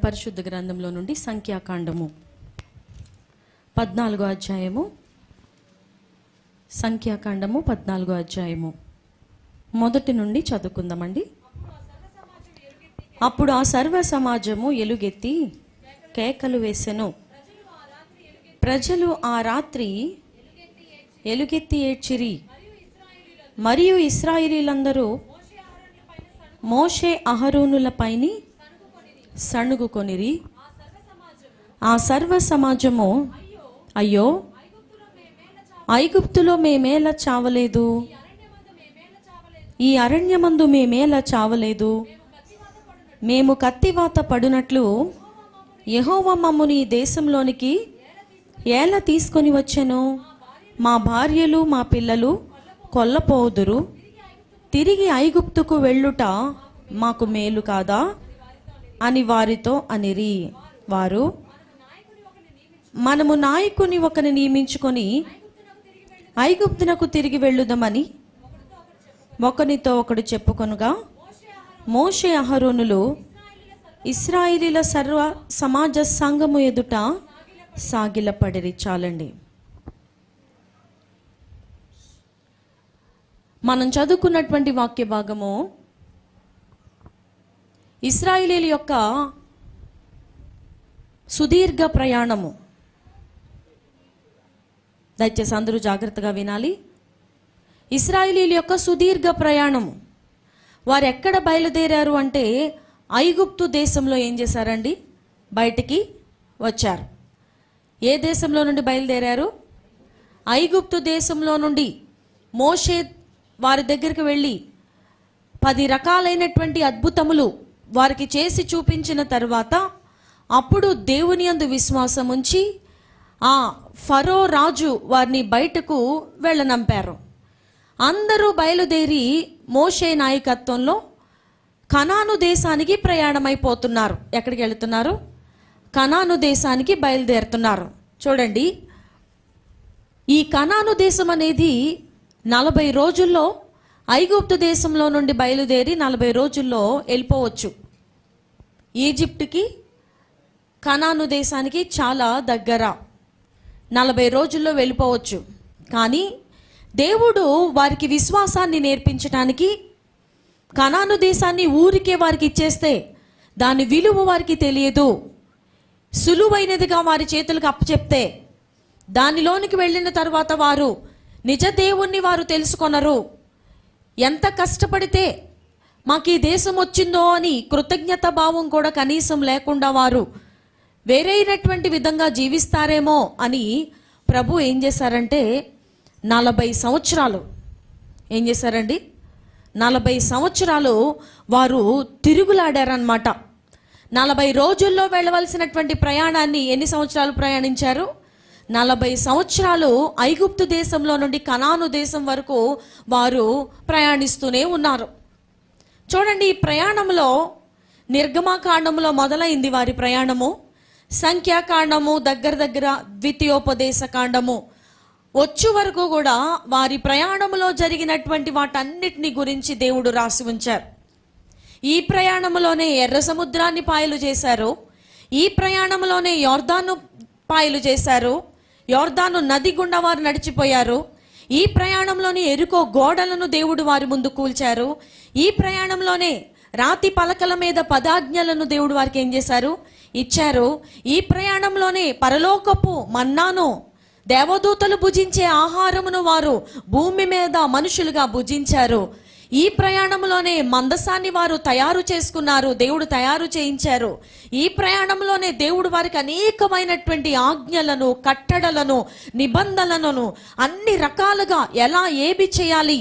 పరిశుద్ధ గ్రంథంలో నుండి సంఖ్యాకాండము 14వ అధ్యాయము. సంఖ్యాకాండము 14వ అధ్యాయము మొదటి నుండి చదువుకుందామండి. అప్పుడు ఆ సర్వ సమాజము ఎలుగెత్తి కేకలు వేసెను. ప్రజలు ఆ రాత్రి ఎలుగెత్తి ఏడ్చిరి. మరియు ఇశ్రాయేలీయులందరూ మోషే అహరోనులపైని సణుగుకొనిరి. ఆ సర్వ సమాజము, అయ్యో, ఐగుప్తులో మేమేలా చావలేదు, ఈ అరణ్యమందు మేమేలా చావలేదు, మేము కత్తివాత పడినట్లు యెహోవా మమ్మును ఈ దేశంలోనికి ఎలా తీసుకొని వచ్చెను. మా భార్యలు మా పిల్లలు కొల్లపోదురు. తిరిగి ఐగుప్తుకు వెళ్ళుట మాకు మేలు కాదా అని వారితో అనిరి. వారు, మనము నాయకుని ఒకని నియమించుకొని ఐగుప్తునకు తిరిగి వెళ్ళుదామని ఒకనితో ఒకడు చెప్పుకొనుగా, మోషే అహరోనులు ఇశ్రాయేలీల సర్వ సమాజ సంఘము ఎదుట సాగిలపడిరి. చాలండి. మనం చదువుకున్నటువంటి వాక్య భాగము ఇశ్రాయేలీల యొక్క సుదీర్ఘ ప్రయాణము. దయచేసి అందరూ జాగ్రత్తగా వినాలి. ఇశ్రాయేలీల యొక్క సుదీర్ఘ ప్రయాణము. వారు ఎక్కడ బయలుదేరారు అంటే ఐగుప్తు దేశంలో ఏం చేశారండి? బయటికి వచ్చారు. ఏ దేశంలో నుండి బయలుదేరారు? ఐగుప్తు దేశంలో నుండి. మోషే వారి దగ్గరికి వెళ్ళి 10 రకాలైనటువంటి అద్భుతములు వారికి చేసి చూపించిన తర్వాత అప్పుడు దేవుని యందు విశ్వాసం ఉంచి ఆ ఫరో రాజు వారిని బయటకు వెళ్ళనంపారు. అందరూ బయలుదేరి మోషే నాయకత్వంలో కనాను దేశానికి ప్రయాణమైపోతున్నారు. ఎక్కడికి వెళుతున్నారు? కనాను దేశానికి బయలుదేరుతున్నారు. చూడండి, ఈ కనాను దేశం అనేది 40 రోజుల్లో ఐగుప్తు దేశంలో నుండి బయలుదేరి 40 రోజుల్లో వెళ్ళిపోవచ్చు. ఈజిప్టుకి కనాను దేశానికి చాలా దగ్గర. 40 రోజుల్లో వెళ్ళిపోవచ్చు. కానీ దేవుడు వారికి విశ్వాసాన్ని నేర్పించడానికి కనాను దేశాన్ని ఊరికే వారికి ఇచ్చేస్తే దాని విలువ వారికి తెలియదు. సులువైనదిగా వారి చేతులకు అప్పచెప్తే దానిలోనికి వెళ్ళిన తర్వాత వారు నిజ దేవుణ్ణి వారు తెలుసుకొనరు. ఎంత కష్టపడితే మాకు ఈ దేశం వచ్చిందో అని కృతజ్ఞత భావం కూడా కనీసం లేకుండా వారు వేరైనటువంటి విధంగా జీవిస్తారేమో అని ప్రభు ఏం చేశారంటే 40 సంవత్సరాలు ఏం చేశారండి? 40 సంవత్సరాలు వారు తిరుగులాడారన్నమాట. 40 రోజుల్లో వెళ్ళవలసినటువంటి ప్రయాణాన్ని ఎన్ని సంవత్సరాలు ప్రయాణించారు? 40 సంవత్సరాలు ఐగుప్తు దేశంలో నుండి కనాను దేశం వరకు వారు ప్రయాణిస్తూనే ఉన్నారు. చూడండి, ఈ ప్రయాణంలో నిర్గమకాండములో మొదలైంది వారి ప్రయాణము. సంఖ్యాకాండము దగ్గర ద్వితీయోపదేశ కాండము వచ్చు వరకు కూడా వారి ప్రయాణంలో జరిగినటువంటి వాటన్నిటిని గురించి దేవుడు రాసి ఉంచారు. ఈ ప్రయాణంలోనే ఎర్ర సముద్రాన్ని పాయలు చేశారు. ఈ ప్రయాణంలోనే యోర్దాను పాయలు చేశారు. యోర్దాను నది గుండా వారు నడిచిపోయారు. ఈ ప్రయాణంలోని ఎరుకో గోడలను దేవుడు వారి ముందు కూల్చారు. ఈ ప్రయాణంలోనే రాతి పలకల మీద పదాజ్ఞలను దేవుడు వారికి ఏం చేశారు? ఇచ్చారు. ఈ ప్రయాణంలోనే పరలోకపు మన్నాను, దేవదూతలు భుజించే ఆహారమును వారు భూమి మీద మనుషులుగా భుజించారు. ఈ ప్రయాణంలోనే మందసాన్ని వారు తయారు చేసుకున్నారు, దేవుడు తయారు చేయించారు. ఈ ప్రయాణంలోనే దేవుడు వారికి అనేకమైనటువంటి ఆజ్ఞలను, కట్టడలను, నిబంధనలను అన్ని రకాలుగా ఎలా ఏమి చేయాలి,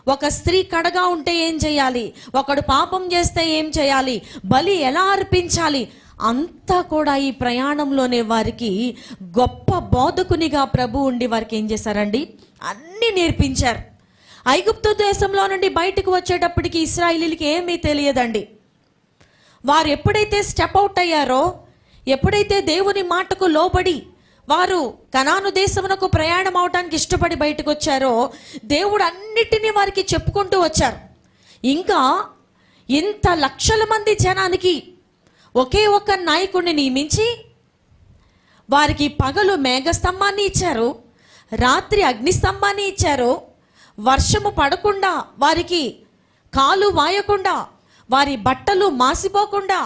ఒక స్త్రీ కడగా ఉంటే ఏం చేయాలి, ఒకడు పాపం చేస్తే ఏం చేయాలి, బలి ఎలా అర్పించాలి, అంతా కూడా ఈ ప్రయాణంలోనే వారికి గొప్ప బోధకునిగా ప్రభు ఉండి వారికి ఏం చేశారండి? అన్నీ నేర్పించారు. ఐగుప్తు దేశంలో నుండి బయటకు వచ్చేటప్పటికి ఇశ్రాయేలీయులకి ఏమీ తెలియదండి. వారు ఎప్పుడైతే స్టెప్ అవుట్ అయ్యారో, ఎప్పుడైతే దేవుని మాటకు లోబడి వారు కనాను దేశమునకు ప్రయాణం అవడానికి ఇష్టపడి బయటకు వచ్చారో దేవుడు అన్నిటినీ వారికి చెప్పుకుంటూ వచ్చారు. ఇంకా ఇంత లక్షల మంది జనానికి ఒకే ఒక్క నాయకుడిని నియమించి వారికి పగలు మేఘస్తంభాన్ని ఇచ్చారు, రాత్రి అగ్నిస్తంభాన్ని ఇచ్చారు. వర్షము పడకుండా, వారికి కాలు వాయకుండా, వారి బట్టలు మాసిపోకుండా,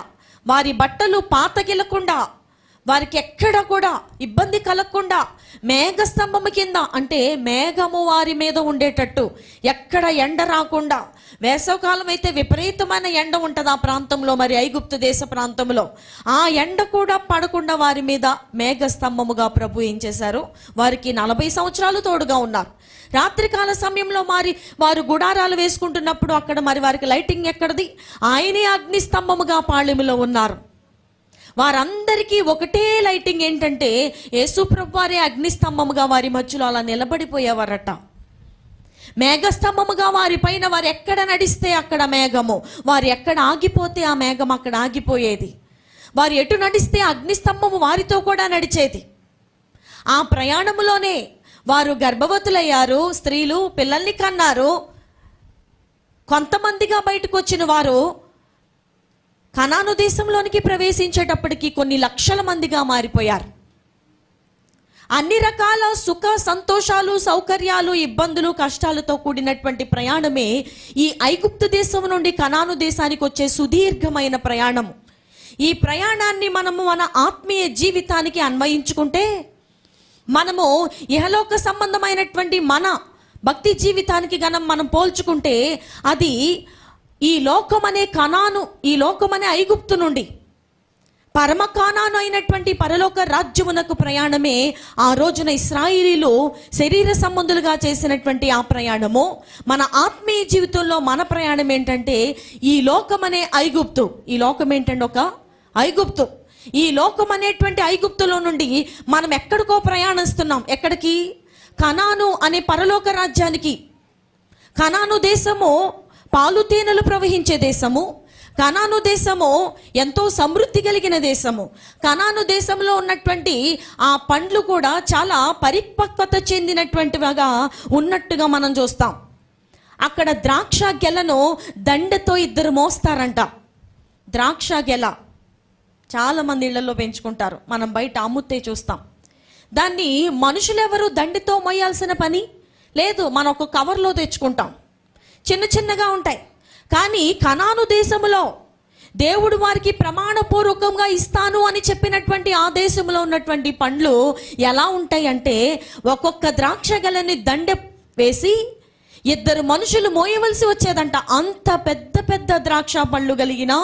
వారి బట్టలు పాతగిలకుండా, వారికి ఎక్కడ కూడా ఇబ్బంది కలగకుండా మేఘస్తంభము కింద, అంటే మేఘము వారి మీద ఉండేటట్టు, ఎక్కడ ఎండ రాకుండా. వేసవకాలం అయితే విపరీతమైన ఎండ ఉంటుంది ఆ ప్రాంతంలో, మరి ఐగుప్తు దేశ ప్రాంతంలో. ఆ ఎండ కూడా పడకుండా వారి మీద మేఘస్తంభముగా ప్రభు ఏం చేశారు, వారికి 40 సంవత్సరాలు తోడుగా ఉన్నారు. రాత్రికాల సమయంలో వారు గుడారాలు వేసుకుంటున్నప్పుడు అక్కడ మరి వారికి లైటింగ్ ఎక్కడిది? ఆయనే అగ్నిస్తంభముగా పాళెములో ఉన్నారు. వారందరికీ ఒకటే లైటింగ్ ఏంటంటే యేసుప్రభు వారే అగ్నిస్తంభముగా వారి మధ్యలో అలా నిలబడిపోయేవారట. మేఘస్తంభముగా వారి పైన, వారు ఎక్కడ నడిస్తే అక్కడ మేఘము, వారు ఎక్కడ ఆగిపోతే ఆ మేఘం అక్కడ ఆగిపోయేది. వారు ఎటు నడిస్తే అగ్నిస్తంభము వారితో కూడా నడిచేది. ఆ ప్రయాణములోనే వారు గర్భవతులయ్యారు, స్త్రీలు పిల్లల్ని కన్నారు. కొంతమందిగా బయటకు వచ్చిన వారు కనాను దేశంలోనికి ప్రవేశించేటప్పటికి కొన్ని లక్షల మందిగా మారిపోయారు. అన్ని రకాల సుఖ సంతోషాలు, సౌకర్యాలు, ఇబ్బందులు, కష్టాలతో కూడినటువంటి ప్రయాణమే ఈ ఐగుప్తు దేశం నుండి కనాను దేశానికి వచ్చే సుదీర్ఘమైన ప్రయాణం. ఈ ప్రయాణాన్ని మనము మన ఆత్మీయ జీవితానికి అన్వయించుకుంటే, మనము ఇహలోక సంబంధమైనటువంటి మన భక్తి జీవితానికి మనం పోల్చుకుంటే, అది ఈ లోకమనే కనాను, ఈ లోకమనే ఐగుప్తు నుండి పరమ కానాను అయినటువంటి పరలోక రాజ్యమునకు ప్రయాణమే ఆ రోజున ఇశ్రాయేలీలు శరీర సంబంధులుగా చేసినటువంటి ఆ ప్రయాణము. మన ఆత్మీయ జీవితంలో మన ప్రయాణం ఏంటంటే ఈ లోకమనే ఐగుప్తు. ఈ లోకం ఏంటంటే ఒక ఐగుప్తు. ఈ లోకం అనేటువంటి ఐగుప్తులో నుండి మనం ఎక్కడికో ప్రయాణిస్తున్నాం. ఎక్కడికి? కనాను అనే పరలోక రాజ్యానికి. కనాను దేశము పాలు తేనెలు ప్రవహించే దేశము. కనాను దేశము ఎంతో సమృద్ధి కలిగిన దేశము. కనాను దేశంలో ఉన్నటువంటి ఆ పండ్లు కూడా చాలా పరిపక్వత చెందినటువంటివిగా ఉన్నట్టుగా మనం చూస్తాం. అక్కడ ద్రాక్ష గెలను దండతో ఇద్దరు మోస్తారంట. ద్రాక్ష గెల చాలామంది ఇళ్లలో పెంచుకుంటారు, మనం బయట అమ్ముతే చూస్తాం. దాన్ని మనుషులెవరు దండితో మోయాల్సిన పని లేదు, మనం ఒక కవర్లో తెచ్చుకుంటాం, చిన్న చిన్నగా ఉంటాయి. కానీ కనాను దేశంలో దేవుడు వారికి ప్రమాణపూర్వకంగా ఇస్తాను అని చెప్పినటువంటి ఆ దేశంలో ఉన్నటువంటి పండ్లు ఎలా ఉంటాయి అంటే, ఒక్కొక్క ద్రాక్ష గెలని దండ వేసి ఇద్దరు మనుషులు మోయవలసి వచ్చేదంట. అంత పెద్ద పెద్ద ద్రాక్ష పళ్ళు కలిగిన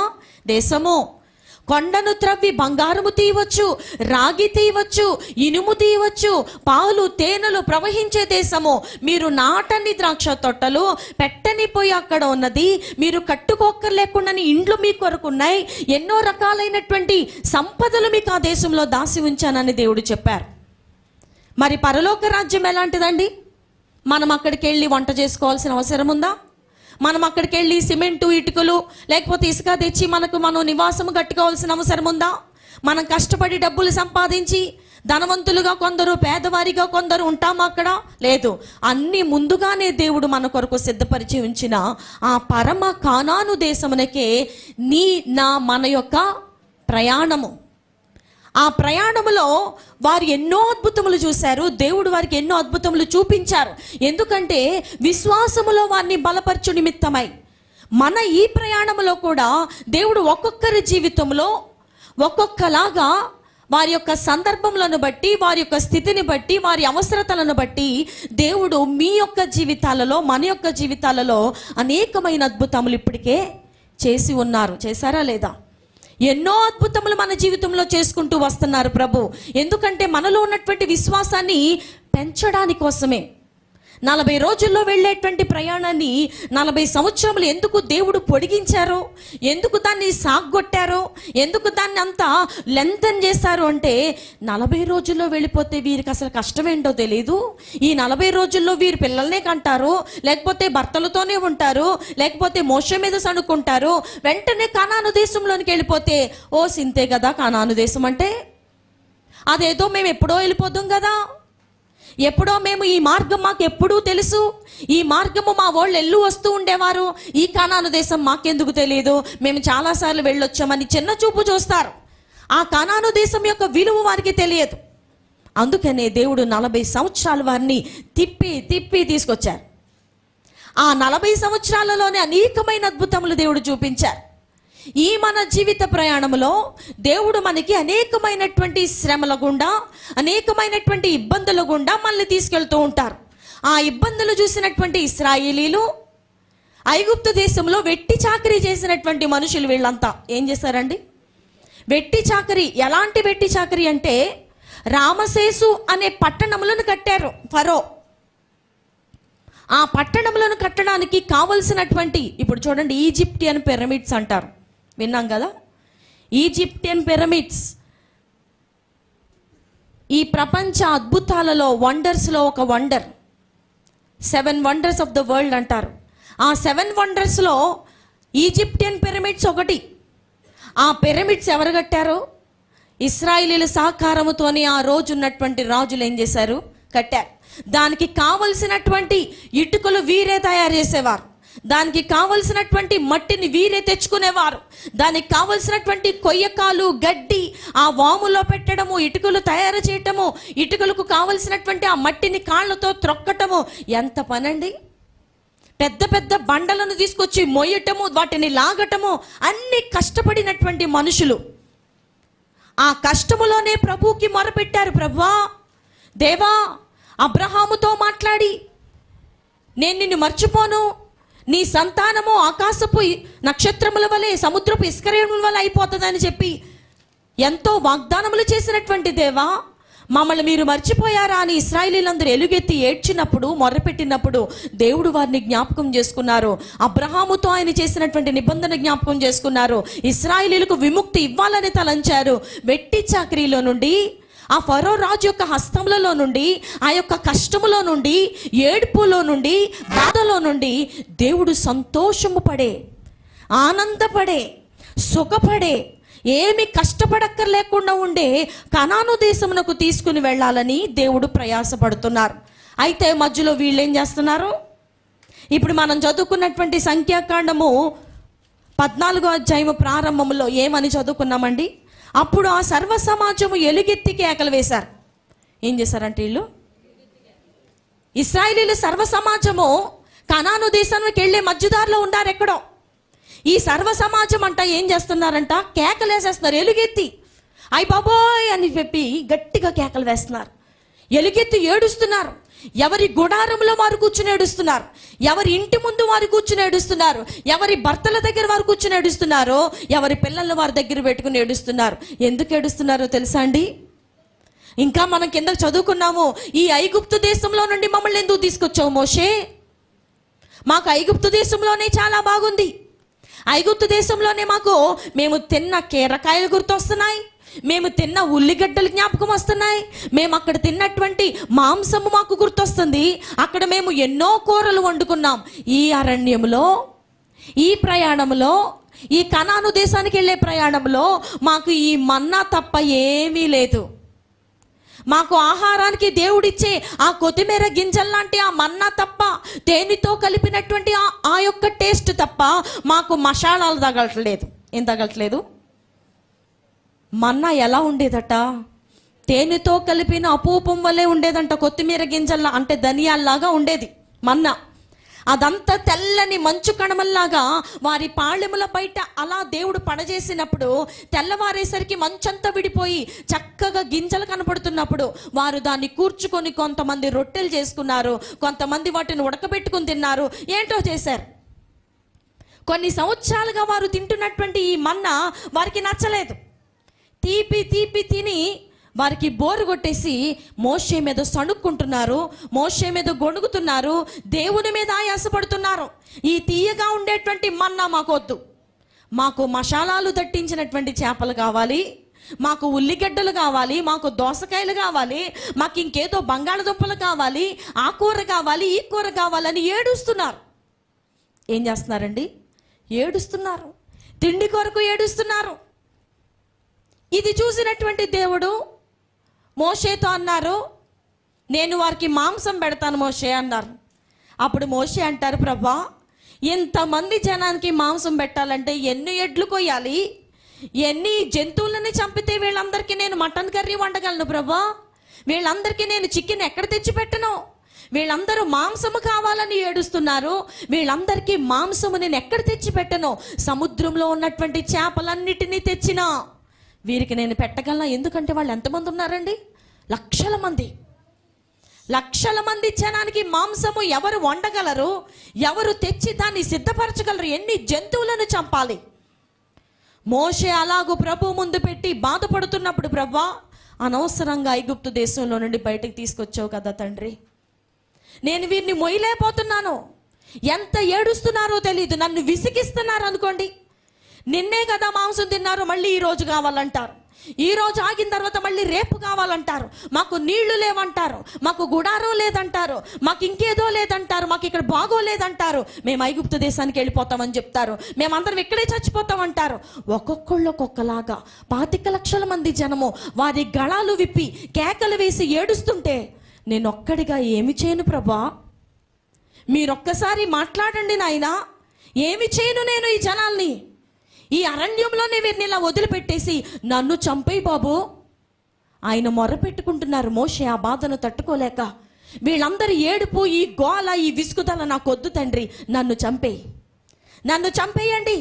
దేశము. కొండను త్రవ్వి బంగారము తీయవచ్చు, రాగి తీయవచ్చు, ఇనుము తీయవచ్చు, పాలు తేనెలు ప్రవహించే దేశము. మీరు నాటని ద్రాక్ష తొట్టలు, పెట్టని పోయి అక్కడ ఉన్నది, మీరు కట్టుకోక్కర్లేకుండా ఇండ్లు మీ కొరకున్నాయి, ఎన్నో రకాలైనటువంటి సంపదలు మీకు ఆ దేశంలో దాసి ఉంచానని దేవుడు చెప్పారు. మరి పరలోక రాజ్యం ఎలాంటిదండి? మనం అక్కడికి వెళ్ళి వంట చేసుకోవాల్సిన అవసరం ఉందా? మనం అక్కడికి వెళ్ళి సిమెంటు, ఇటుకలు, లేకపోతే ఇసుక తెచ్చి మనం నివాసము కట్టుకోవాల్సిన అవసరం ఉందా? మనం కష్టపడి డబ్బులు సంపాదించి ధనవంతులుగా కొందరు, పేదవారిగా కొందరు ఉంటామా అక్కడ? లేదు. అన్నీ ముందుగానే దేవుడు మన కొరకు సిద్ధపరిచి ఉంచిన ఆ పరమ కానాను దేశమునకే మన యొక్క ప్రయాణము. ఆ ప్రయాణములో వారు ఎన్నో అద్భుతములు చూశారు. దేవుడు వారికి ఎన్నో అద్భుతములు చూపించారు. ఎందుకంటే విశ్వాసములో వారిని బలపరచు నిమిత్తమై. మన ఈ ప్రయాణములో కూడా దేవుడు ఒక్కొక్కరి జీవితంలో ఒక్కొక్కలాగా వారి యొక్క సందర్భములను బట్టి, వారి యొక్క స్థితిని బట్టి, వారి అవసరతలను బట్టి దేవుడు మీ యొక్క జీవితాలలో, మన యొక్క జీవితాలలో అనేకమైన అద్భుతములు ఇప్పటికే చేసి ఉన్నారు. చేశారా లేదా? ఎన్నో అద్భుతములు మన జీవితంలో చేసుకుంటూ వస్తున్నారు ప్రభు. ఎందుకంటే మనలో ఉన్నటువంటి విశ్వాసాన్ని పెంచడానికి కోసమే. 40 రోజుల్లో వెళ్ళేటువంటి ప్రయాణాన్ని 40 సంవత్సరములు ఎందుకు దేవుడు పొడిగించారో, ఎందుకు దాన్ని సాగ్గొట్టారో, ఎందుకు దాన్ని అంతా లెంతన్ చేశారు అంటే, 40 రోజుల్లో వెళ్ళిపోతే వీరికి అసలు కష్టం ఏంటో తెలీదు. ఈ 40 రోజుల్లో వీరు పిల్లల్నే కంటారు, లేకపోతే భర్తలతోనే ఉంటారు, లేకపోతే మోషే మీద సణుకుంటారు. వెంటనే కనాను దేశంలోనికి వెళ్ళిపోతే, ఓ సింతే కదా కనాను దేశం అంటే, అదేదో మేము ఎప్పుడో వెళ్ళిపోదాం కదా. ఎప్పుడో మేము ఈ మార్గం మాకు ఎప్పుడూ తెలుసు, ఈ మార్గము మా వాళ్ళు ఎల్లు వస్తూ ఉండేవారు, ఈ కానాను దేశం మాకెందుకు తెలియదు, మేము చాలాసార్లు వెళ్ళొచ్చామని చిన్న చూపు చూస్తారు. ఆ కానాను దేశం యొక్క విలువ వారికి తెలియదు. అందుకనే దేవుడు 40 సంవత్సరాలు వారిని తిప్పి తిప్పి తీసుకొచ్చారు. ఆ 40 సంవత్సరాలలోనే అనేకమైన అద్భుతములు దేవుడు చూపించారు. ఈ మన జీవిత ప్రయాణంలో దేవుడు మనకి అనేకమైనటువంటి శ్రమల గుండా, అనేకమైనటువంటి ఇబ్బందుల గుండా మనల్ని తీసుకెళ్తూ ఉంటారు. ఆ ఇబ్బందులు చూసినటువంటి ఇశ్రాయేలీలు ఐగుప్తు దేశంలో వెట్టి చాకరీ చేసినటువంటి మనుషులు వీళ్ళంతా ఏం చేశారండి? వెట్టి చాకరీ. ఎలాంటి వెట్టి చాకరీ అంటే రామసేసు అనే పట్టణములను కట్టారు ఫరో. ఆ పట్టణములను కట్టడానికి కావలసినటువంటి, ఇప్పుడు చూడండి, ఈజిప్టియన్ పిరమిడ్స్ అంటారు, విన్నాం కదా? ఈజిప్టియన్ పిరమిడ్స్ ఈ ప్రపంచ అద్భుతాలలో వండర్స్లో ఒక wonder. 7 wonders of the world అంటారు. ఆ 7 వండర్స్లో ఈజిప్టియన్ పిరమిడ్స్ ఒకటి. ఆ పిరమిడ్స్ ఎవరు కట్టారు? ఇశ్రాయేలీల సహకారముతోని ఆ రోజు ఉన్నటువంటి రాజులు ఏం చేశారు? కట్టారు. దానికి కావలసినటువంటి ఇటుకలు వీరే తయారు చేసేవారు, దానికి కావలసినటువంటి మట్టిని వీరే తెచ్చుకునేవారు, దానికి కావలసినటువంటి కొయ్యకాలు, గడ్డి ఆ వాములో పెట్టడము, ఇటుకలు తయారు చేయటము, ఇటుకలకు కావలసినటువంటి ఆ మట్టిని కాళ్ళతో త్రొక్కటము, ఎంత పనండి! పెద్ద పెద్ద బండలను తీసుకొచ్చి మొయ్యటము, వాటిని లాగటము, అన్ని కష్టపడినటువంటి మనుషులు. ఆ కష్టములోనే ప్రభువుకి మొరపెట్టారు. ప్రభువా, దేవా, అబ్రహాముతో మాట్లాడి నేను నిన్ను మర్చిపోను, నీ సంతానము ఆకాశపు నక్షత్రముల వలె, సముద్రపు ఇసుకరేణుల వలె అయిపోతుందని చెప్పి ఎంతో వాగ్దానములు చేసినటువంటి దేవా, మమ్మల్ని మీరు మర్చిపోయారా అని ఇశ్రాయేలీలందరూ ఎలుగెత్తి ఏడ్చినప్పుడు, మొర్రపెట్టినప్పుడు దేవుడు వారిని జ్ఞాపకం చేసుకున్నారు. అబ్రహాముతో ఆయన చేసినటువంటి నిబంధన జ్ఞాపకం చేసుకున్నారు. ఇశ్రాయేలీలకు విముక్తి ఇవ్వాలని తలంచారు. వెట్టి చాకరీలో నుండి, ఆ ఫరో రాజు యొక్క హస్తములలో నుండి, ఆ యొక్క కష్టములో నుండి, ఏడుపులో నుండి, బాధలో నుండి దేవుడు సంతోషము పడే, ఆనందపడే, సుఖపడే, ఏమి కష్టపడక్కర్లేకుండా ఉండే కనాను దేశమునకు తీసుకుని వెళ్ళాలని దేవుడు ప్రయాసపడుతున్నారు. అయితే మధ్యలో వీళ్ళు ఏం చేస్తున్నారు? ఇప్పుడు మనం చదువుకున్నటువంటి సంఖ్యాకాండము 14వ అధ్యాయము ప్రారంభంలో ఏమని చదువుకున్నామండి? అప్పుడు ఆ సర్వ సమాజము ఎలుగెత్తి కేకలు వేశారు. ఏం చేశారంటే వీళ్ళు, ఇశ్రాయేలీలు సర్వ సమాజము కనాను దేశానికి వెళ్ళే మధ్యదారిలో ఉన్నారు ఎక్కడో. ఈ సర్వ సమాజం అంట ఏం చేస్తున్నారంట? కేకలు వేసేస్తున్నారు ఎలుగెత్తి. అయ్ బాబోయ్ అని చెప్పి గట్టిగా కేకలు వేస్తున్నారు, ఎలుగెత్తి ఏడుస్తున్నారు. ఎవరి గుడారంలో వారు కూర్చుని ఏడుస్తున్నారు, ఎవరి ఇంటి ముందు వారు కూర్చుని ఏడుస్తున్నారు, ఎవరి భర్తల దగ్గర వారు కూర్చుని ఏడుస్తున్నారో, ఎవరి పిల్లలు వారి దగ్గర పెట్టుకుని ఏడుస్తున్నారు. ఎందుకు ఏడుస్తున్నారో తెలుసా అండి? ఇంకా మనం కింద చదువుకున్నాము, ఈ ఐగుప్తు దేశంలో నుండి మమ్మల్ని ఎందుకు తీసుకొచ్చావు మోషే? మాకు ఐగుప్తు దేశంలోనే చాలా బాగుంది, ఐగుప్తు దేశంలోనే మేము తిన్న కీరకాయలు గుర్తొస్తున్నాయి, మేము తిన్న ఉల్లిగడ్డలు జ్ఞాపకం వస్తున్నాయి, మేము అక్కడ తిన్నటువంటి మాంసము మాకు గుర్తొస్తుంది, అక్కడ మేము ఎన్నో కూరలు వండుకున్నాం. ఈ అరణ్యంలో, ఈ ప్రయాణంలో, ఈ కనాను దేశానికి వెళ్ళే ప్రయాణంలో మాకు ఈ మన్నా తప్ప ఏమీ లేదు. మాకు ఆహారానికి దేవుడిచ్చే ఆ కొత్తిమీర గింజల్లాంటి ఆ మన్నా తప్ప, తేనెతో కలిపినటువంటి ఆ యొక్క టేస్ట్ తప్ప మాకు మసాలాలు తగలట్లేదు. ఏం తగలట్లేదు? మన్నా ఎలా ఉండేదట? తేనెతో కలిపిన అపూపం వల్లే ఉండేదంట. కొత్తిమీర గింజల్లా అంటే ధనియాల్లాగా ఉండేది మన్నా. అదంతా తెల్లని మంచు కణమల్లాగా వారి పాళెముల బయట అలా దేవుడు పడజేసినప్పుడు తెల్లవారేసరికి మంచంతా విడిపోయి చక్కగా గింజలు కనపడుతున్నప్పుడు వారు దాన్ని కూర్చుకొని కొంతమంది రొట్టెలు చేసుకున్నారు, కొంతమంది వాటిని ఉడకబెట్టుకుని తిన్నారు, ఏంటో చేశారు. కొన్ని సంవత్సరాలుగా వారు తింటున్నటువంటి ఈ మన్నా వారికి నచ్చలేదు. తీపి తీపి తిని వారికి బోరు కొట్టేసి మోషే మీద సణుక్కుంటున్నారు, మోషే మీద గొణుగుతున్నారు, దేవుని మీద ఆయాసపడుతున్నారు. ఈ తీయగా ఉండేటువంటి మన్నా మాకొద్దు, మాకు మసాలాలు దట్టించినటువంటి చేపలు కావాలి, మాకు ఉల్లిగడ్డలు కావాలి, మాకు దోసకాయలు కావాలి, మాకు ఇంకేదో బంగాళదుంపలు కావాలి, ఆ కూర కావాలి, ఈ కూర కావాలని ఏడుస్తున్నారు. ఏం చేస్తున్నారండి? ఏడుస్తున్నారు, తిండి కొరకు ఏడుస్తున్నారు. ఇది చూసినటువంటి దేవుడు మోషేతో అన్నారు, నేను వారికి మాంసం పెడతాను మోషే అన్నారు. అప్పుడు మోషే అంటారు, ప్రభా ఇంతమంది జనానికి మాంసం పెట్టాలంటే ఎన్ని ఎడ్లు కొయ్యాలి, ఎన్ని జంతువులని చంపితే వీళ్ళందరికీ నేను మటన్ కర్రీ వండగలను ప్రభా, వీళ్ళందరికీ నేను చికెన్ ఎక్కడ తెచ్చి పెట్టను, వీళ్ళందరూ మాంసము కావాలని ఏడుస్తున్నారు, వీళ్ళందరికీ మాంసము నేను ఎక్కడ తెచ్చి పెట్టను, సముద్రంలో ఉన్నటువంటి చేపలన్నిటినీ తెచ్చినా వీరికి నేను పెట్టగలను. ఎందుకంటే వాళ్ళు ఎంతమంది ఉన్నారండి? లక్షల మంది. లక్షల మంది జనానికి మాంసము ఎవరు వండగలరు, ఎవరు తెచ్చి దాన్ని సిద్ధపరచగలరు, ఎన్ని జంతువులను చంపాలి. మోషే అలాగూ ప్రభు ముందు పెట్టి బాధపడుతున్నప్పుడు, ప్రభా అనవసరంగా ఐగుప్తు దేశంలో నుండి బయటకు తీసుకొచ్చావు కదా తండ్రి, నేను వీరిని మొయ్యలేకపోతున్నాను, ఎంత ఏడుస్తున్నారో తెలియదు, నన్ను విసిగిస్తున్నారు అనుకోండి. నిన్నే కదా మాంసం తిన్నారు, మళ్ళీ ఈరోజు కావాలంటారు, ఈరోజు ఆగిన తర్వాత మళ్ళీ రేపు కావాలంటారు, మాకు నీళ్లు లేవంటారు, మాకు గుడారం లేదంటారు, మాకు ఇంకేదో లేదంటారు, మాకు ఇక్కడ బాగోలేదంటారు, మేము ఐగుప్తు దేశానికి వెళ్ళిపోతామని చెప్తారు, మేమందరం ఇక్కడే చచ్చిపోతామంటారు. ఒక్కొక్కళ్ళు ఒక్కొక్కలాగా 25 లక్షల మంది జనము వారి గళాలు విప్పి కేకలు వేసి ఏడుస్తుంటే నేను ఒక్కడిగా ఏమి చేయను ప్రభా, మీరొక్కసారి మాట్లాడండి నాయనా, ఏమి చేయను నేను ఈ జనాల్ని, ఈ అరణ్యంలోనే వీరిని ఇలా వదిలిపెట్టేసి నన్ను చంపేయి బాబు. ఆయన మొర్ర పెట్టుకుంటున్నారు. మోషే ఆ బాధను తట్టుకోలేక, వీళ్ళందరి ఏడుపు, ఈ గోల, ఈ విసుగుదల నాకు వద్దు తండ్రి, నన్ను చంపేయి, నన్ను చంపేయండి,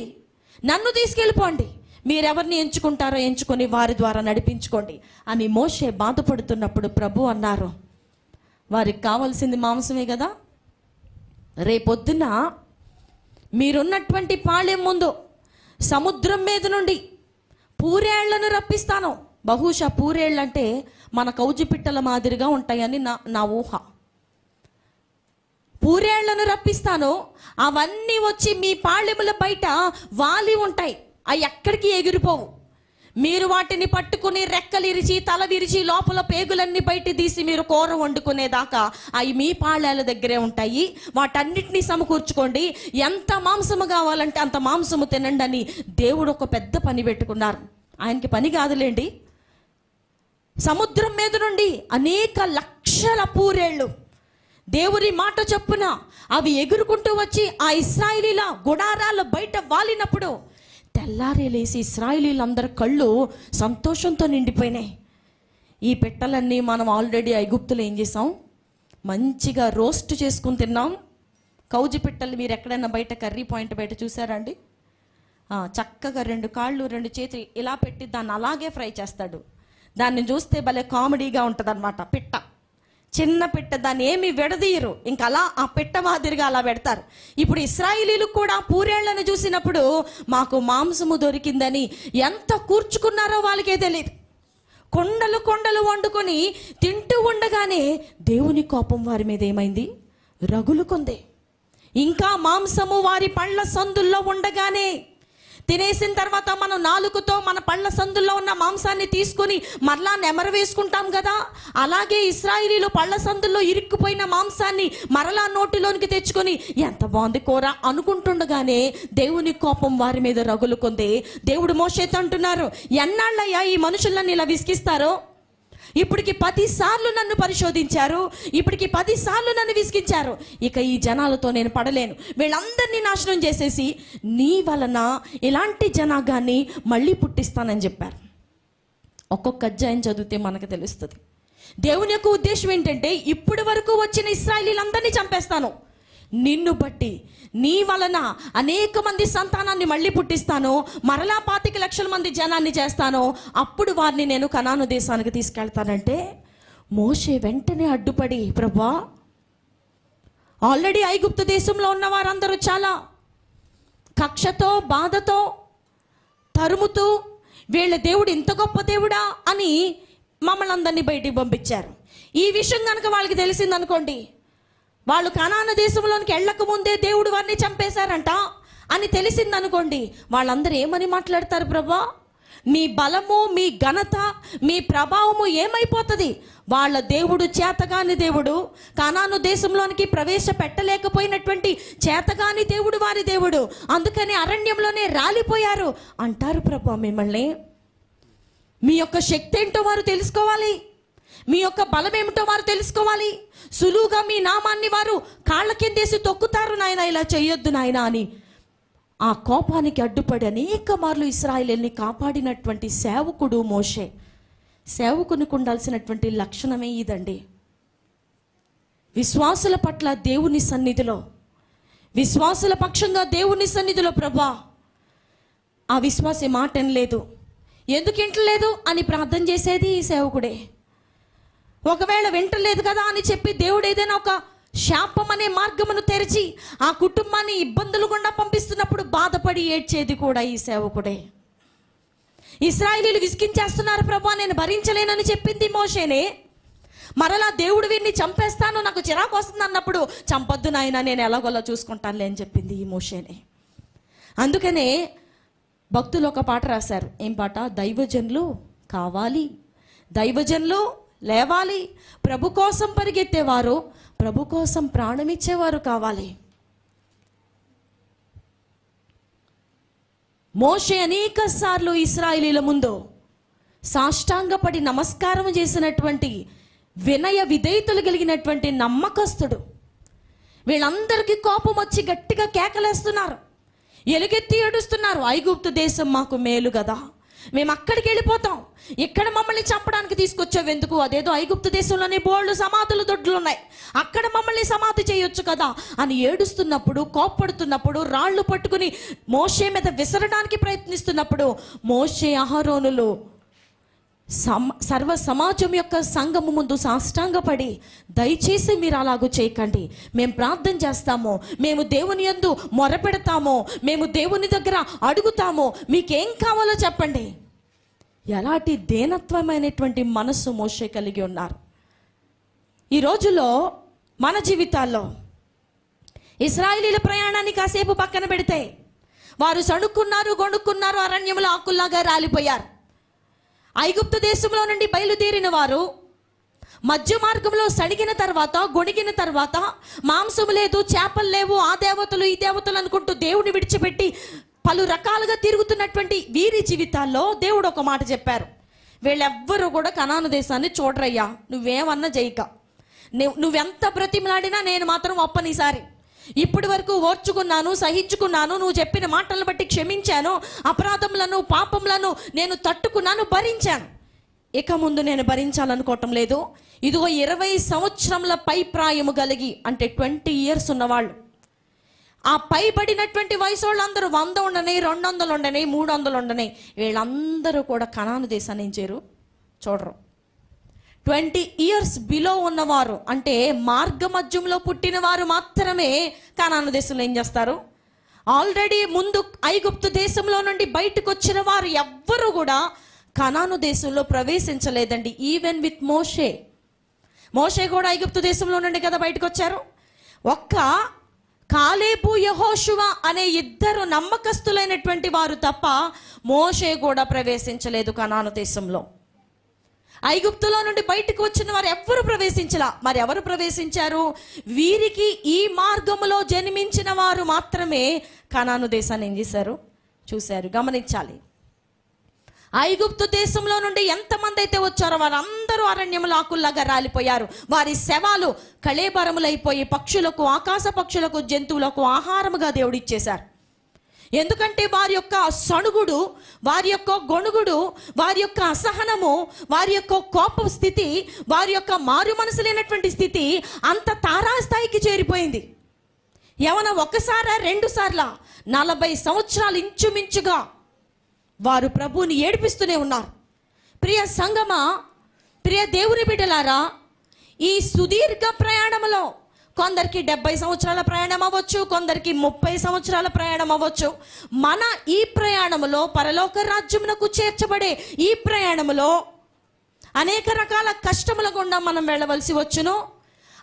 నన్ను తీసుకెళ్ళిపోండి, మీరెవరిని ఎంచుకుంటారో ఎంచుకొని వారి ద్వారా నడిపించుకోండి అని మోషే బాధపడుతున్నప్పుడు ప్రభు అన్నారు, వారికి కావాల్సింది మాంసమే కదా, రేపొద్దున మీరున్నటువంటి పాళెం ముందు సముద్రం మీద నుండి పూరేళ్లను రప్పిస్తాను. బహుశా పూరేళ్ళంటే మన కౌజు పిట్టల మాదిరిగా ఉంటాయని నా ఊహ. పూరేళ్లను రప్పిస్తాను, అవన్నీ వచ్చి మీ పాళెముల బయట వాలి ఉంటాయి, అవి ఎక్కడికి ఎగిరిపోవు. మీరు వాటిని పట్టుకుని రెక్కలిరిచి తల విరిచి లోపల పేగులన్నీ బయట తీసి మీరు కూర వండుకునేదాకా అవి మీ పాళాల దగ్గరే ఉంటాయి. వాటన్నిటినీ సమకూర్చుకోండి, ఎంత మాంసము కావాలంటే అంత మాంసము తినండి అని దేవుడు ఒక పెద్ద పని పెట్టుకున్నారు. ఆయనకి పని కాదులేండి. సముద్రం మీద నుండి అనేక లక్షల పూరేళ్ళు దేవుని మాట చొప్పున అవి ఎగురుకుంటూ వచ్చి ఆ ఇశ్రాయేలీల గుడారాల బయట వాలినప్పుడు తెల్లారి లేసి ఇశ్రాయేలీలందరి కళ్ళు సంతోషంతో నిండిపోయినాయి. ఈ పెట్టలన్నీ మనం ఆల్రెడీ ఐగుప్తులో ఏం చేసాం, మంచిగా రోస్ట్ చేసుకుని తిన్నాం. కౌజు పిట్టలు మీరు ఎక్కడైనా బయట కర్రీ పాయింట్ బయట చూసారండి? చక్కగా 2 కాళ్ళు 2 చేతులు ఇలా పెట్టి దాన్ని అలాగే ఫ్రై చేస్తాడు. దాన్ని చూస్తే భలే కామెడీగా ఉంటుంది అన్నమాట. పిట్ట, చిన్న పిట్ట, దాన్ని ఏమి విడదీయరు, ఇంకా అలా ఆ పిట్ట మాదిరిగా అలా పెడతారు. ఇప్పుడు ఇశ్రాయేలీలు కూడా పూరేళ్లను చూసినప్పుడు మాకు మాంసము దొరికిందని ఎంత కూర్చుకున్నారో వాళ్ళకే తెలియదు. కొండలు కొండలు వండుకొని తింటూ ఉండగానే దేవుని కోపం వారి మీద ఏమైంది, రగులుకుంది. ఇంకా మాంసము వారి పళ్ళ సందుల్లో ఉండగానే తినేసిన తర్వాత మనం నాలుకతో మన పళ్ళ సందుల్లో ఉన్న మాంసాన్ని తీసుకొని మరలా నెమరు వేసుకుంటాం కదా, అలాగే ఇశ్రాయేలీలు పళ్ళ సందుల్లో ఇరుక్కుపోయిన మాంసాన్ని మరలా నోటిలోనికి తెచ్చుకొని ఎంత బాగుంది కూర అనుకుంటుండగానే దేవుని కోపం వారి మీద రగులుకుంది. దేవుడు మోషేతో అంటున్నారు, ఎన్నాళ్ళయ్యా ఈ మనుషులను ఇలా విసిగిస్తారో, ఇప్పటికి 10 సార్లు నన్ను పరిశోధించారు, ఇప్పటికి 10 సార్లు నన్ను విసిగించారు, ఇక ఈ జనాలతో నేను పడలేను, వీళ్ళందరినీ నాశనం చేసేసి నీ వలన ఇలాంటి జనాగాన్ని మళ్ళీ పుట్టిస్తానని చెప్పారు. ఒక్కొక్క అధ్యాయం చదివితే మనకు తెలుస్తుంది. దేవుని యొక్క ఉద్దేశం ఏంటంటే, ఇప్పటి వరకు వచ్చిన ఇశ్రాయేలీలందరినీ చంపేస్తాను, నిన్ను బట్టి నీ వలన అనేక మంది సంతానాన్ని మళ్ళీ పుట్టిస్తాను, మరలా 25 లక్షల మంది జనాన్ని చేస్తాను, అప్పుడు వారిని నేను కనాను దేశానికి తీసుకెళ్తానంటే మోషే వెంటనే అడ్డుపడి, ప్రభా ఆల్రెడీ ఐగుప్తు దేశంలో ఉన్న వారందరూ చాలా కక్షతో బాధతో తరుముతూ వీళ్ళ దేవుడు ఇంత గొప్ప దేవుడా అని మమ్మల్ని అందరినీ బయటికి పంపించారు. ఈ విషయం కనుక వాళ్ళకి తెలిసిందనుకోండి, వాళ్ళు కనాను దేశంలోనికి వెళ్ళక ముందే దేవుడు వారిని చంపేశారంట అని తెలిసిందనుకోండి, వాళ్ళందరూ ఏమని మాట్లాడతారు, ప్రభా మీ బలము, మీ ఘనత, మీ ప్రభావము ఏమైపోతుంది, వాళ్ళ దేవుడు చేతగాని దేవుడు, కనాను దేశంలోనికి ప్రవేశపెట్టలేకపోయినటువంటి చేతగాని దేవుడు వారి దేవుడు, అందుకని అరణ్యంలోనే రాలిపోయారు అంటారు. ప్రభా మిమ్మల్ని మీ యొక్క శక్తి ఏంటో వారు తెలుసుకోవాలి, మీ యొక్క బలం ఏమిటో వారు తెలుసుకోవాలి. సులువుగా మీ నామాన్ని వారు కాళ్ళ కిందేసి తొక్కుతారు నాయన, ఇలా చేయొద్దు నాయన అని ఆ కోపానికి అడ్డుపడి అనేక మార్లు ఇశ్రాయేలుని కాపాడినటువంటి సేవకుడు మోషే. సేవకునికి ఉండాల్సినటువంటి లక్షణమే ఇదండి. విశ్వాసుల పట్ల దేవుని సన్నిధిలో, విశ్వాసుల పక్షంగా దేవుని సన్నిధిలో, ప్రభా ఆ విశ్వాసే మాట వినలేదు, ఎందుకు వింటలేదు అని ప్రార్థన చేసేది ఈ సేవకుడే. ఒకవేళ వింటలేదు కదా అని చెప్పి దేవుడు ఏదైనా ఒక శాపం అనే మార్గమును తెరిచి ఆ కుటుంబాన్ని ఇబ్బందులు గుండా పంపిస్తున్నప్పుడు బాధపడి ఏడ్చేది కూడా ఈ సేవకుడే. ఇశ్రాయేలీయులు విసిగించేస్తున్నారు ప్రభా, నేను భరించలేనని చెప్పింది మోషేనే. మరలా దేవుడు వీరిని చంపేస్తాను, నాకు చిరాకు వస్తుంది అన్నప్పుడు చంపొద్దు నాయన, నేను ఎలాగోలా చూసుకుంటానులే అని చెప్పింది ఈ మోషేనే. అందుకనే భక్తులు ఒక పాట రాశారు. ఏం పాట? దైవజనులు కావాలి, దైవజనులు లేవాలి, ప్రభు కోసం పరిగెత్తేవారు, ప్రభు కోసం ప్రాణమిచ్చేవారు కావాలి. మోషే అనేక సార్లు ఇశ్రాయేలీయుల ముందు సాష్టాంగపడి నమస్కారం చేసినటువంటి వినయ విధేయతలు కలిగినటువంటి నమ్మకస్తుడు. వీళ్ళందరికీ కోపం వచ్చి గట్టిగా కేకలేస్తున్నారు, ఎలుగెత్తి ఏడుస్తున్నారు. ఐగుప్తు దేశం మాకు మేలు కదా, మేము అక్కడికి వెళ్ళిపోతాం, ఇక్కడ మమ్మల్ని చంపడానికి తీసుకొచ్చావు ఎందుకు? అదేదో ఐగుప్తు దేశంలోనే బోళ్ళు సమాధులు దొడ్లు ఉన్నాయి, అక్కడ మమ్మల్ని సమాధి చేయొచ్చు కదా అని ఏడుస్తున్నప్పుడు, కోప్పడుతున్నప్పుడు, రాళ్ళు పట్టుకుని మోషే మీద విసరడానికి ప్రయత్నిస్తున్నప్పుడు మోషే అహరోనులు సర్వ సమాజం యొక్క సంఘము ముందు సాష్టాంగపడి, దయచేసి మీరు అలాగూ చేయకండి, మేము ప్రార్థన చేస్తాము, మేము దేవుని యందు మొరపెడతాము, మేము దేవుని దగ్గర అడుగుతాము, మీకేం కావాలో చెప్పండి. ఎలాంటి దీనత్వమైనటువంటి మనస్సు మోషే కలిగి ఉన్నారు. ఈ రోజులో మన జీవితాల్లో ఇశ్రాయేలీయుల ప్రయాణాన్ని కాసేపు పక్కన పెడితే వారు సణుక్కున్నారు, గొణుక్కున్నారు, అరణ్యంలో ఆకుల్లాగా రాలిపోయారు. ఐగుప్తు దేశంలో నుండి బయలుదేరిన వారు మధ్య మార్గంలో సడిగిన తర్వాత, గొణిగిన తర్వాత, మాంసం లేదు, చేపలు లేవు, ఆ దేవతలు ఈ దేవతలు అనుకుంటూ దేవుని విడిచిపెట్టి పలు రకాలుగా తిరుగుతున్నటువంటి వీరి జీవితాల్లో దేవుడు ఒక మాట చెప్పారు. వీళ్ళెవ్వరూ కూడా కనాను దేశాన్ని చూడరయ్యా, నువ్వేమన్నా చేయక, నువ్వెంత బ్రతిమలాడినా నేను మాత్రం ఒప్పనిసారి. ఇప్పటి వరకు ఓర్చుకున్నాను, సహించుకున్నాను, నువ్వు చెప్పిన మాటలను బట్టి క్షమించాను, అపరాధములను పాపములను నేను తట్టుకున్నాను, భరించాను. ఇక ముందు నేను భరించాలనుకోవటం లేదు. ఇదిగో 20 సంవత్సరముల పై ప్రాయము కలిగి, అంటే 20 years ఉన్నవాళ్ళు, ఆ పైబడినటువంటి వయసు వాళ్ళందరూ 100 ఉండని, 200 ఉండని, 300 ఉండని, వీళ్ళందరూ కూడా కనాను దేశాన్ని ఏం చేయరు, చూడరు. 20 years బిలో ఉన్నవారు, అంటే మార్గ మధ్యంలో పుట్టిన వారు మాత్రమే కనాను దేశంలో ఏం చేస్తారు. ఆల్రెడీ ముందు ఐగుప్తు దేశంలో నుండి బయటకు వచ్చిన వారు ఎవ్వరూ కూడా కనాను దేశంలో ప్రవేశించలేదండి. ఈవెన్ విత్ మోషే. మోషే కూడా ఐగుప్తు దేశంలో నుండి కదా బయటకు వచ్చారు. ఒక్క కాలేబు, యెహోషువ అనే 2 నమ్మకస్తులైనటువంటి వారు తప్ప మోషే కూడా ప్రవేశించలేదు కనాను దేశంలో. ఐగుప్తులో నుండి బయటకు వచ్చిన వారు ఎవ్వరు ప్రవేశించలా. మరి ఎవరు ప్రవేశించారు? వీరికి ఈ మార్గములో జన్మించిన వారు మాత్రమే కనాను దేశాన్ని ఏం చేశారు, చూశారు. గమనించాలి. ఐగుప్తు దేశంలో నుండి ఎంతమంది అయితే వచ్చారో వారందరూ అరణ్యములు ఆకుల్లాగా రాలిపోయారు. వారి శవాలు కళేబరములైపోయి పక్షులకు, ఆకాశ పక్షులకు, జంతువులకు ఆహారముగా దేవుడు ఇచ్చేశారు. ఎందుకంటే వారి యొక్క సణుగుడు, వారి యొక్క గొణుగుడు, వారి యొక్క అసహనము, వారి యొక్క కోప స్థితి, వారి యొక్క మారు మనసు లేనటువంటి స్థితి అంత తారాస్థాయికి చేరిపోయింది. ఏమన్నా ఒకసారా 2 సార్లా 40 సంవత్సరాలు ఇంచుమించుగా వారు ప్రభువుని ఏడిపిస్తూనే ఉన్నారు. ప్రియ సంగమా, ప్రియ దేవుని బిడ్డలారా, ఈ సుదీర్ఘ ప్రయాణంలో కొందరికి 70 సంవత్సరాల ప్రయాణం అవ్వచ్చు, కొందరికి 30 సంవత్సరాల ప్రయాణం అవ్వచ్చు. మన ఈ ప్రయాణంలో, పరలోక రాజ్యమునకు చేర్చబడే ఈ ప్రయాణంలో అనేక రకాల కష్టముల గుండా మనం వెళ్ళవలసి వచ్చును.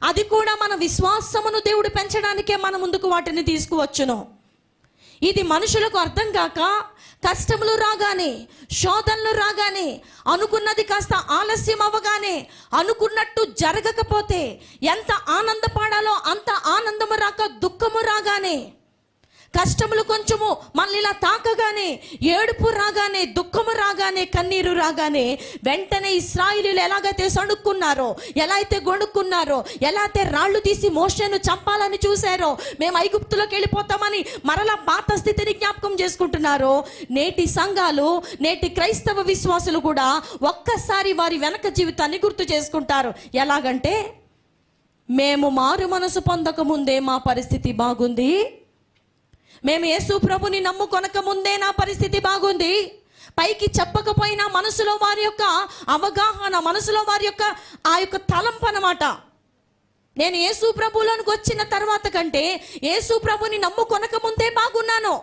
అది కూడా మన విశ్వాసమును దేవుడు పెంచడానికే మన ముందుకు వాటిని తీసుకువచ్చును. ఇది మనుషులకు అర్థం కాక కష్టములు రాగానే, శోధనలు రాగానే, అనుకున్నది కాస్త ఆలస్యం అవ్వగానే, అనుకున్నట్టు జరగకపోతే ఎంత ఆనందపడాలో అంత ఆనందము రాక దుఃఖము రాగానే, కష్టములు కొంచెము మనల్ని ఇలా తాకగానే, ఏడుపు రాగానే, దుఃఖము రాగానే, కన్నీరు రాగానే వెంటనే ఇశ్రాయేలీయులు ఎలాగైతే సణుక్కున్నారో, ఎలా అయితే గొణుక్కున్నారో, ఎలా అయితే రాళ్ళు తీసి మోషేను చంపాలని చూశారో, మేము ఐగుప్తులోకి వెళ్ళిపోతామని మరలా పాత స్థితిని జ్ఞాపకం చేసుకుంటున్నారో, నేటి సంఘాలు, నేటి క్రైస్తవ విశ్వాసులు కూడా ఒక్కసారి వారి వెనక జీవితాన్ని గుర్తు చేసుకుంటారు. ఎలాగంటే, మేము మారు మనసు పొందక ముందే మా పరిస్థితి బాగుంది, మేము యేసు ప్రభుని నమ్ముకొనక ముందే నా పరిస్థితి బాగుంది. పైకి చెప్పకపోయినా మనసులో వారి యొక్క అవగాహన, మనసులో వారి యొక్క ఆ యొక్క తలంపు అన్నమాట. నేను యేసు ప్రభులోనికి వచ్చిన తర్వాత కంటే యేసు ప్రభుని నమ్ముకొనక ముందే బాగున్నాను,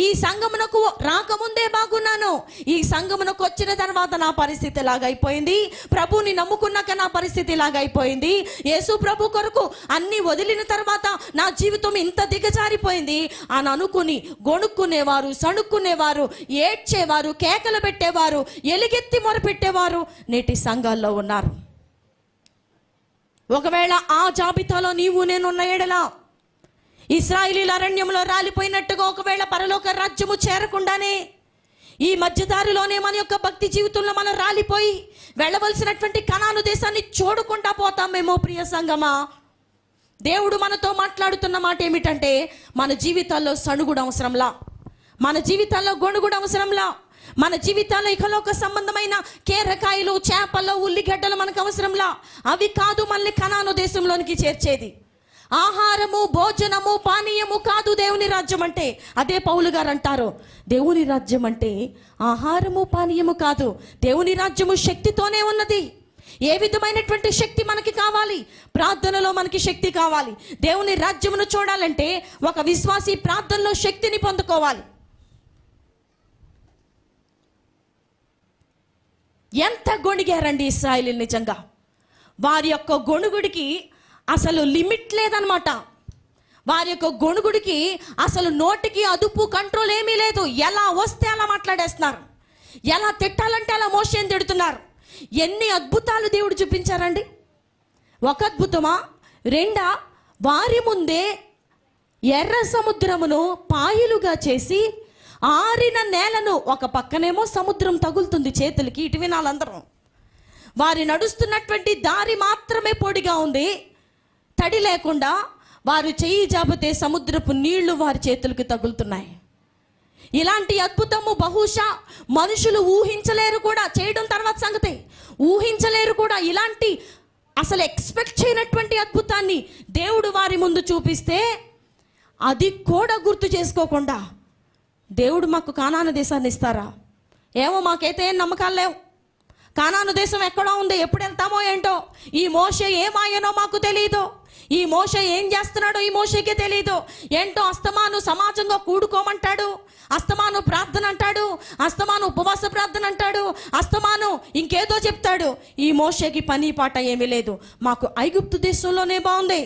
ఈ సంఘమునకు రాకముందే బాగున్నాను, ఈ సంఘమునకు వచ్చిన తర్వాత నా పరిస్థితి లాగైపోయింది, ప్రభుని నమ్ముకున్నాక నా పరిస్థితి లాగైపోయింది, యేసు ప్రభు కొరకు అన్ని వదిలిన తర్వాత నా జీవితం ఇంత దిగజారిపోయింది అని అనుకుని గొణుక్కునేవారు, సణుక్కునేవారు, ఏడ్చేవారు, కేకలు పెట్టేవారు, ఎలుగెత్తి మొరపెట్టేవారు నేటి సంఘాల్లో ఉన్నారు. ఒకవేళ ఆ జాబితాలో నీవు నేనున్న ఎడలా, ఇశ్రాయేలీయుల అరణ్యంలో రాలిపోయినట్టుగా ఒకవేళ పరలోక రాజ్యము చేరకుండానే ఈ మధ్యదారిలోనే మన యొక్క భక్తి జీవితంలో మనం రాలిపోయి వెళ్ళవలసినటువంటి కనాను దేశాన్ని చూడకుండా పోతామేమో ప్రియ సంగమా. దేవుడు మనతో మాట్లాడుతున్న మాట ఏమిటంటే, మన జీవితాల్లో సణుగుడు అవసరంలా, మన జీవితాల్లో గొణుగుడు అవసరంలా, మన జీవితాల్లో ఇకలోక సంబంధమైన కీరకాయలు, చేపలు, ఉల్లిగడ్డలు మనకు అవసరంలా. అవి కాదు మనల్ని కనాను దేశంలోనికి చేర్చేది. ఆహారము, భోజనము, పానీయము కాదు దేవుని రాజ్యం అంటే. అదే పౌలు గారు అంటారు, దేవుని రాజ్యం అంటే ఆహారము, పానీయము కాదు, దేవుని రాజ్యము శక్తితోనే ఉన్నది. ఏ విధమైనటువంటి శక్తి మనకి కావాలి? ప్రార్థనలో మనకి శక్తి కావాలి. దేవుని రాజ్యమును చూడాలంటే ఒక విశ్వాసి ప్రార్థనలో శక్తిని పొందుకోవాలి. ఎంత గొణిగారండి ఇశ్రాయేలీయులు! నిజంగా వారి యొక్క గొణుగుడికి అసలు లిమిట్ లేదనమాట. వారి యొక్క గొణుగుడికి అసలు నోటికి అదుపు, కంట్రోల్ ఏమీ లేదు. ఎలా వస్తే అలా మాట్లాడేస్తున్నారు, ఎలా తిట్టాలంటే అలా మోషేని తిడుతున్నారు. ఎన్ని అద్భుతాలు దేవుడు చూపించారండి! ఒక అద్భుతమా, రెండా? వారి ముందే ఎర్ర సముద్రమును పాయలుగా చేసి ఆరిన నేలను, ఒక పక్కనేమో సముద్రం తగులుతుంది చేతులకి, ఇటు వినాలందరం. వారి నడుస్తున్నటువంటి దారి మాత్రమే పొడిగా ఉంది, తడి లేకుండా. వారు చెయ్యి జాపితే సముద్రపు నీళ్లు వారి చేతులకు తగులుతున్నాయి. ఇలాంటి అద్భుతము బహుశా మనుషులు ఊహించలేరు కూడా. చేయడం తర్వాత సంగతి, ఊహించలేరు కూడా. ఇలాంటి అసలు ఎక్స్పెక్ట్ చేయనటువంటి అద్భుతాన్ని దేవుడు వారి ముందు చూపిస్తే అది కూడా గుర్తు చేసుకోకుండా దేవుడు మాకు కానాను దేశాన్ని ఇస్తారా? ఏమో మాకైతే ఏం నమ్మకాలు లేవు. కానాను దేశం ఎక్కడో ఉంది, ఎప్పుడు వెళ్తామో ఏంటో. ఈ మోషే ఏమాయనో మాకు తెలియదు, ఈ మోషే ఏం చేస్తున్నాడో ఈ మోషేకే తెలియదు. ఏంటో అస్తమాను సమాజంగా కూడుకోమంటాడు, అస్తమాను ప్రార్థన అంటాడు, అస్తమాను ఉపవాస ప్రార్థన అంటాడు, అస్తమాను ఇంకేదో చెప్తాడు. ఈ మోషేకి పని పాట ఏమీ లేదు. మాకు ఐగుప్తు దేశంలోనే బాగుంది.